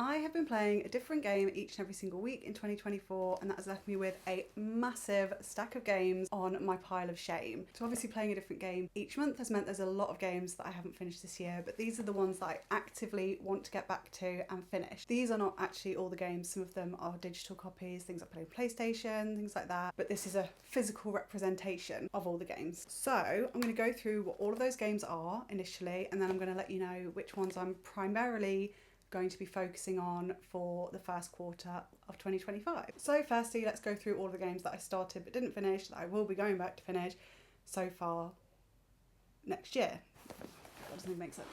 I have been playing a different game each and every single week in 2024, and that has left me with a massive stack of games on my pile of shame. So obviously playing a different game each month has meant there's a lot of games that I haven't finished this year, but these are the ones that I actively want to get back to and finish. These are not actually all the games. Some of them are digital copies, things I play on PlayStation, things like that, but this is a physical representation of all the games. So I'm going to go through what all of those games are initially, and then I'm going to let you know which ones I'm primarily going to be focusing on for the first quarter of 2025. So firstly, let's go through all the games that I started but didn't finish, that I will be going back to finish so far next year. That doesn't even make sense.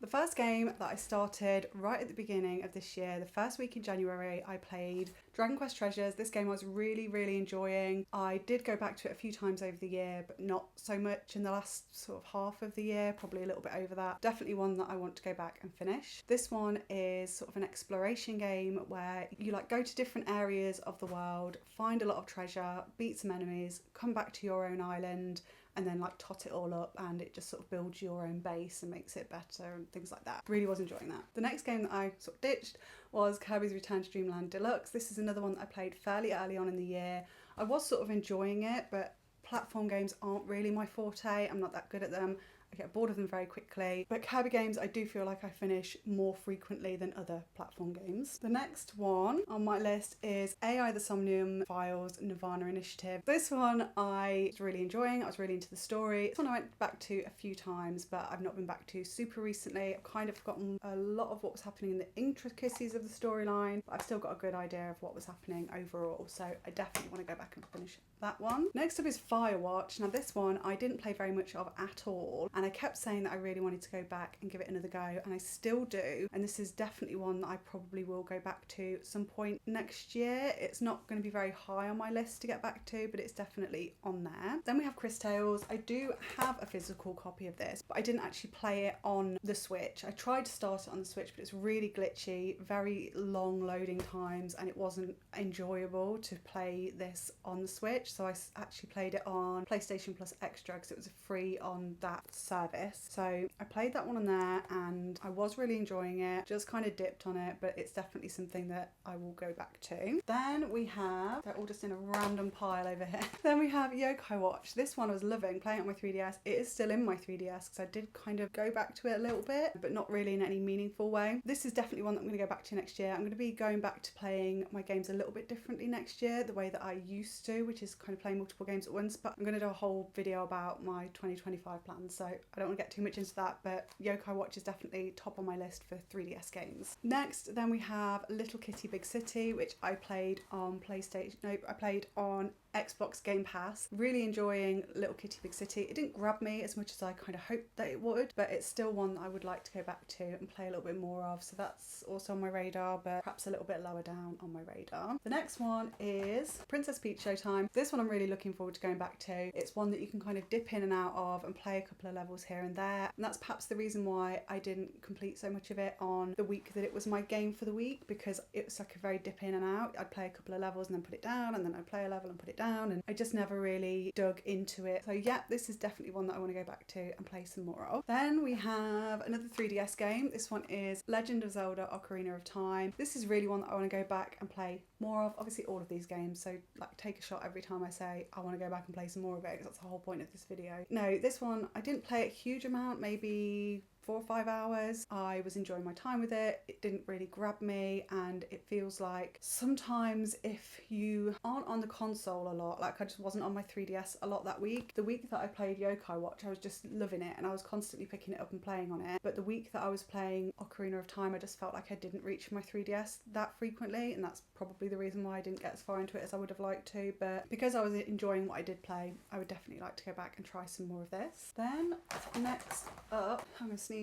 The first game that I started right at the beginning of this year, the first week in January, I played Dragon Quest Treasures. This game I was really enjoying. I did go back to it a few times over the year, but not so much in the last sort of half of the year, probably a little bit over that. Definitely one that I want to go back and finish. This one is sort of an exploration game where you like go to different areas of the world, find a lot of treasure, beat some enemies, come back to your own island, and then like tot it all up, and it just sort of builds your own base and makes it better and things like that. Really was enjoying that. The next game that I sort of ditched was Kirby's Return to Dreamland Deluxe. This is another one that I played fairly early on in the year. I was sort of enjoying it, but platform games aren't really my forte. I'm not that good at them. I get bored of them very quickly, but Kirby games I do feel like I finish more frequently than other platform games. The next one on my list is AI The Somnium Files Nirvana Initiative. This one I was really enjoying. I was really into the story. This one I went back to a few times, but I've not been back to super recently. I've kind of forgotten a lot of what was happening in the intricacies of the storyline, but I've still got a good idea of what was happening overall, so I definitely want to go back and finish that one. Next up is Firewatch. Now this one I didn't play very much of at all, and I kept saying that I really wanted to go back and give it another go, and I still do, and this is definitely one that I probably will go back to at some point next year. It's not going to be very high on my list to get back to, but it's definitely on there. Then we have Cris Tales. I do have a physical copy of this, but I didn't actually play it on the Switch. I tried to start it on the Switch, but it's really glitchy, very long loading times, and it wasn't enjoyable to play this on the Switch, so I actually played it on PlayStation Plus Extra because it was free on that service. So I played that one on there and I was really enjoying it, just kind of dipped on it, but it's definitely something that I will go back to. Then we have, they're all just in a random pile over here. Then we have Yokai Watch. This one I was loving, playing it on my 3DS. It is still in my 3DS because I did kind of go back to it a little bit, but not really in any meaningful way. This is definitely one that I'm going to go back to next year. I'm going to be going back to playing my games a little bit differently next year, the way that I used to, which is kind of playing multiple games at once, but I'm going to do a whole video about my 2025 plans, so I don't want to get too much into that, but Yokai Watch is definitely top on my list for 3DS games. Next, then we have Little Kitty Big City, which I played on I played on Xbox Game Pass. Really enjoying Little Kitty Big City. It didn't grab me as much as I kind of hoped that it would, but it's still one that I would like to go back to and play a little bit more of, so that's also on my radar, but perhaps a little bit lower down on my radar. The next one is Princess Peach Showtime. This one I'm really looking forward to going back to. It's one that you can kind of dip in and out of and play a couple of levels here and there, and that's perhaps the reason why I didn't complete so much of it on the week that it was my game for the week, because it was like a very dip in and out. I'd play a couple of levels and then put it down, and then I'd play a level and put it down, and I just never really dug into it. So yeah, this is definitely one that I want to go back to and play some more of. Then we have another 3DS game. This one is Legend of Zelda Ocarina of Time. This is really one that I want to go back and play more of. Obviously all of these games, so like take a shot every time I say I want to go back and play some more of it, because that's the whole point of this video. No, this one I didn't play a huge amount, maybe 4 or 5 hours. I was enjoying my time with it. It didn't really grab me, and it feels like sometimes if you aren't on the console a lot, like I just wasn't on my 3DS a lot that week. The week that I played Yokai Watch, I was just loving it and I was constantly picking it up and playing on it. But the week that I was playing Ocarina of Time, I just felt like I didn't reach my 3DS that frequently, and that's probably the reason why I didn't get as far into it as I would have liked to. But because I was enjoying what I did play, I would definitely like to go back and try some more of this. Then next up, I'm gonna sneeze.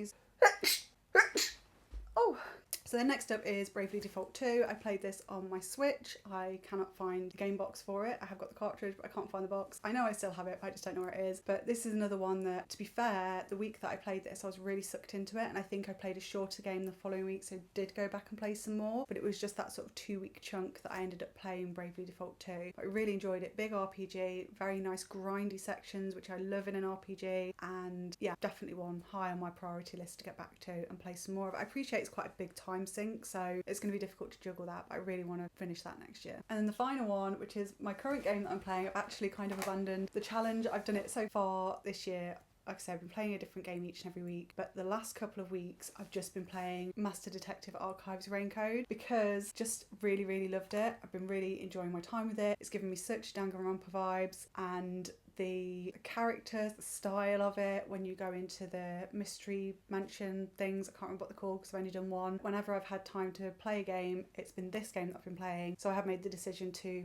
Oh, so then next up is Bravely Default 2. I played this on my Switch. I cannot find the game box for it. I have got the cartridge, but I can't find the box. I know I still have it, but I just don't know where it is. But this is another one that, to be fair, the week that I played this, I was really sucked into it, and I think I played a shorter game the following week, so did go back and play some more. But it was just that sort of 2-week chunk that I ended up playing Bravely Default 2. I really enjoyed it. Big RPG, very nice grindy sections, which I love in an RPG, and yeah, definitely one high on my priority list to get back to and play some more of. I appreciate it's quite a big time time sink, so it's going to be difficult to juggle that, but I really want to finish that next year. And then the final one, which is my current game that I'm playing, I've actually kind of abandoned the challenge. I've done it so far this year. Like I said, I've been playing a different game each and every week, but the last couple of weeks I've just been playing Master Detective Archives Raincode because just really loved it. I've been really enjoying my time with it. It's given me such Danganronpa vibes, and the characters, the style of it, when you go into the mystery mansion things, I can't remember what they're called because I've only done one. Whenever I've had time to play a game, it's been this game that I've been playing. So I have made the decision to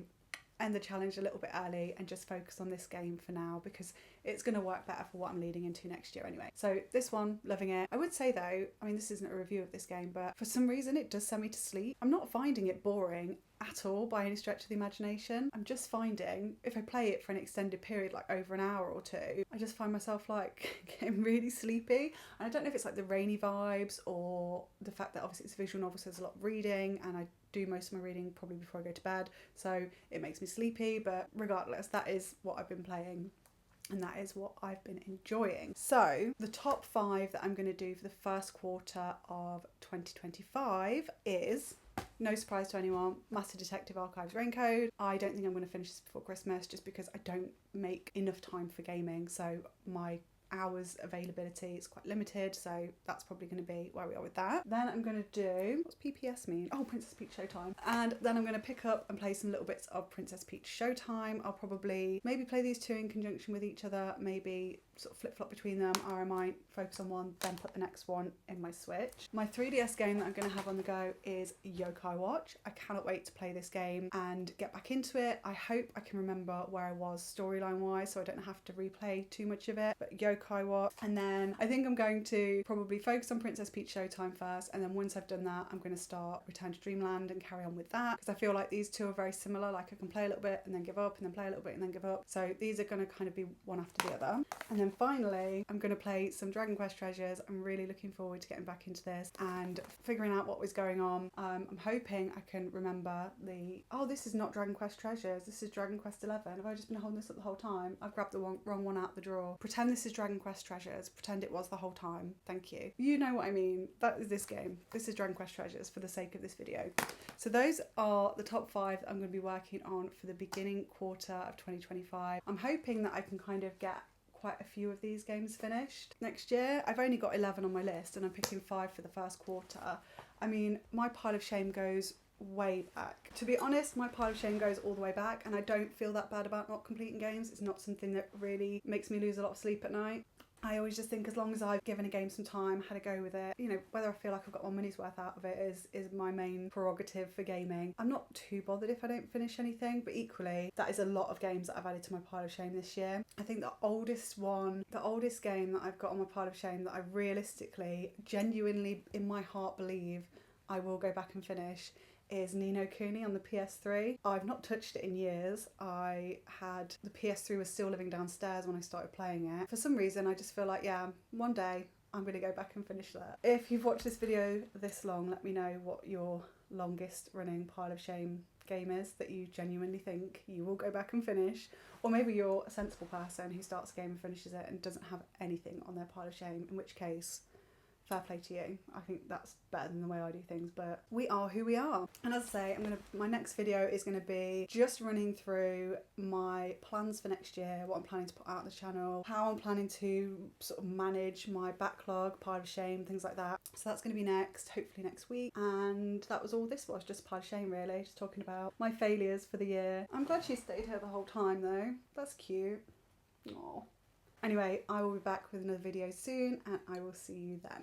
end the challenge a little bit early and just focus on this game for now because it's going to work better for what I'm leading into next year anyway. So this one, loving it. I would say though, I mean, this isn't a review of this game, but for some reason it does send me to sleep. I'm not finding it boring at all by any stretch of the imagination. I'm just finding if I play it for an extended period, like over an hour or two, I just find myself like getting really sleepy. And I don't know if it's like the rainy vibes or the fact that obviously it's a visual novel, so there's a lot of reading, and I do most of my reading probably before I go to bed, so it makes me sleepy. But regardless, that is what I've been playing and that is what I've been enjoying. So the top 5 that I'm going to do for the first quarter of 2025 is, no surprise to anyone, Master Detective Archives Raincode. I don't think I'm going to finish this before Christmas just because I don't make enough time for gaming, so my hours availability is quite limited, so that's probably going to be where we are with that. Then I'm going to do, what's PPS mean? Oh, Princess Peach Showtime. And then I'm going to pick up and play some little bits of Princess Peach Showtime. I'll probably maybe play these two in conjunction with each other, maybe sort of flip-flop between them, or I might focus on one, then put the next one in my Switch. My 3DS game that I'm going to have on the go is Yokai Watch. I cannot wait to play this game and get back into it. I hope I can remember where I was storyline-wise, so I don't have to replay too much of it, but Yokai Watch. And then I think I'm going to probably focus on Princess Peach Showtime first, and then once I've done that, I'm going to start Return to Dreamland and carry on with that, because I feel like these two are very similar. Like I can play a little bit and then give up, and then play a little bit and then give up. So these are going to kind of be one after the other. And then finally, I'm going to play some Dragon Quest Treasures. I'm really looking forward to getting back into this and figuring out what was going on. I'm hoping I can remember oh, this is not Dragon Quest Treasures, this is Dragon Quest 11. Have I just been holding this up the whole time? I've grabbed the wrong one out the drawer. Pretend this is Dragon Quest Treasures. Pretend it was the whole time. Thank you. You know what I mean. That is this game. This is Dragon Quest Treasures for the sake of this video. So those are the top 5 that I'm going to be working on for the beginning quarter of 2025. I'm hoping that I can kind of get quite a few of these games finished next year. I've only got 11 on my list and I'm picking 5 for the first quarter. I mean, my pile of shame goes way back. To be honest, my pile of shame goes all the way back, and I don't feel that bad about not completing games. It's not something that really makes me lose a lot of sleep at night. I always just think as long as I've given a game some time, had a go with it, you know, whether I feel like I've got my money's worth out of it is my main prerogative for gaming. I'm not too bothered if I don't finish anything, but equally, that is a lot of games that I've added to my pile of shame this year. I think the oldest game that I've got on my pile of shame that I realistically, genuinely in my heart believe I will go back and finish is Ni no Kuni on the PS3. I've not touched it in years. The PS3 was still living downstairs when I started playing it. For some reason, I just feel like, yeah, one day I'm going to go back and finish that. If you've watched this video this long, let me know what your longest running pile of shame game is that you genuinely think you will go back and finish. Or maybe you're a sensible person who starts a game and finishes it and doesn't have anything on their pile of shame, in which case, fair play to you. I think that's better than the way I do things, but we are who we are. And as I say, my next video is going to be just running through my plans for next year, what I'm planning to put out on the channel, how I'm planning to sort of manage my backlog, pile of shame, things like that. So that's going to be next, hopefully next week. And that was all this was, just pile of shame really, just talking about my failures for the year. I'm glad she stayed here the whole time though. That's cute. Aww. Anyway, I will be back with another video soon and I will see you then.